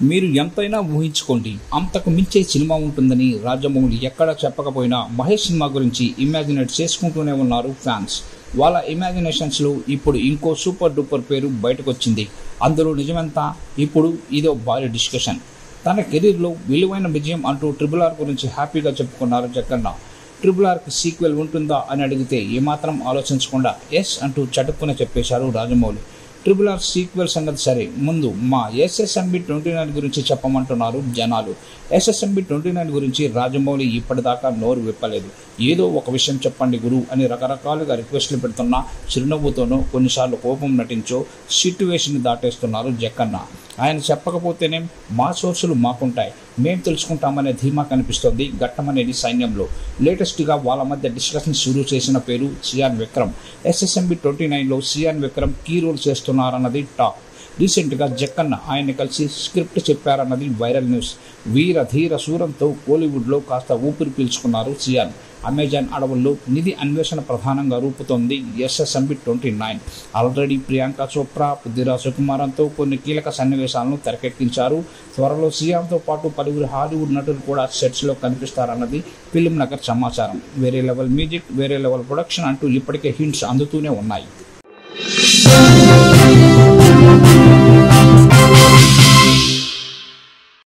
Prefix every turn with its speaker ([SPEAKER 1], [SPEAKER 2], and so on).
[SPEAKER 1] మీరు ఎంతైనా ఊహించుకోండి, అంతకు మించే సినిమా ఉంటుందని రాజమౌళి ఎక్కడా చెప్పకపోయినా మహేష్ సినిమా గురించి ఇమాజినేట్ చేసుకుంటూనే ఉన్నారు ఫ్యాన్స్. వాళ్ళ ఇమాజినేషన్స్లో ఇప్పుడు ఇంకో సూపర్ డూపర్ పేరు బయటకొచ్చింది. అందులో నిజమెంత? ఇప్పుడు ఇదో భారీ డిస్కషన్. తన కెరీర్లో విలువైన విజయం అంటూ RRR గురించి హ్యాపీగా చెప్పుకున్నారు జక్కన్న. RRRకి సీక్వెల్ ఉంటుందా అని అడిగితే ఏమాత్రం ఆలోచించకుండా ఎస్ అంటూ చటుక్కున చెప్పేశారు రాజమౌళి. RRR సీక్వెల్ సంగతి సరే, ముందు మా SSMB 29 గురించి చెప్పమంటున్నారు జనాలు. SSMB 29 గురించి రాజమౌళి ఇప్పటిదాకా నోరు విప్పలేదు. ఏదో ఒక విషయం చెప్పండి గురు అని రకరకాలుగా రిక్వెస్ట్లు పెడుతున్నా చిరునవ్వుతోనో కొన్నిసార్లు కోపం నటించో సిట్యువేషన్ దాటేస్తున్నారు జక్కన్న. ఆయన చెప్పకపోతేనే మా సోర్సులు మాకుంటాయి, మేం తెలుసుకుంటామనే ధీమా కనిపిస్తోంది ఘట్టమనేని సైన్యంలో. లేటెస్ట్గా వాళ్ళ మధ్య డిస్కషన్ షురూ చేసిన పేరు సియాన్ విక్రమ్. SSMB 29లో సియాన్ విక్రమ్ కీ రోల్ చేస్తున్నారన్నది టాక్. రీసెంట్గా జక్కన్న ఆయన్ని కలిసి స్క్రిప్ట్ చెప్పారన్నది వైరల్ న్యూస్. వీర ధీర శూరంతో కోలీవుడ్లో కాస్త ఊపిరి పీల్చుకున్నారు సియాన్. అమెజాన్ అడవుల్లో నిధి అన్వేషణ ప్రధానంగా రూపుతోంది SSMB 29. ఆల్రెడీ ప్రియాంక చోప్రా, పృథ్వీరాజ్ సుకుమారన్తో కొన్ని కీలక సన్నివేశాలను తెరకెక్కించారు. త్వరలో సియాన్తో పాటు పలువురు హాలీవుడ్ నటులు కూడా సెట్స్లో కనిపిస్తారన్నది ఫిల్మ్ నగర్ సమాచారం. వేరే లెవెల్ మ్యూజిక్, వేరే లెవెల్ ప్రొడక్షన్ అంటూ ఇప్పటికే హింట్స్ అందుతూనే ఉన్నాయి.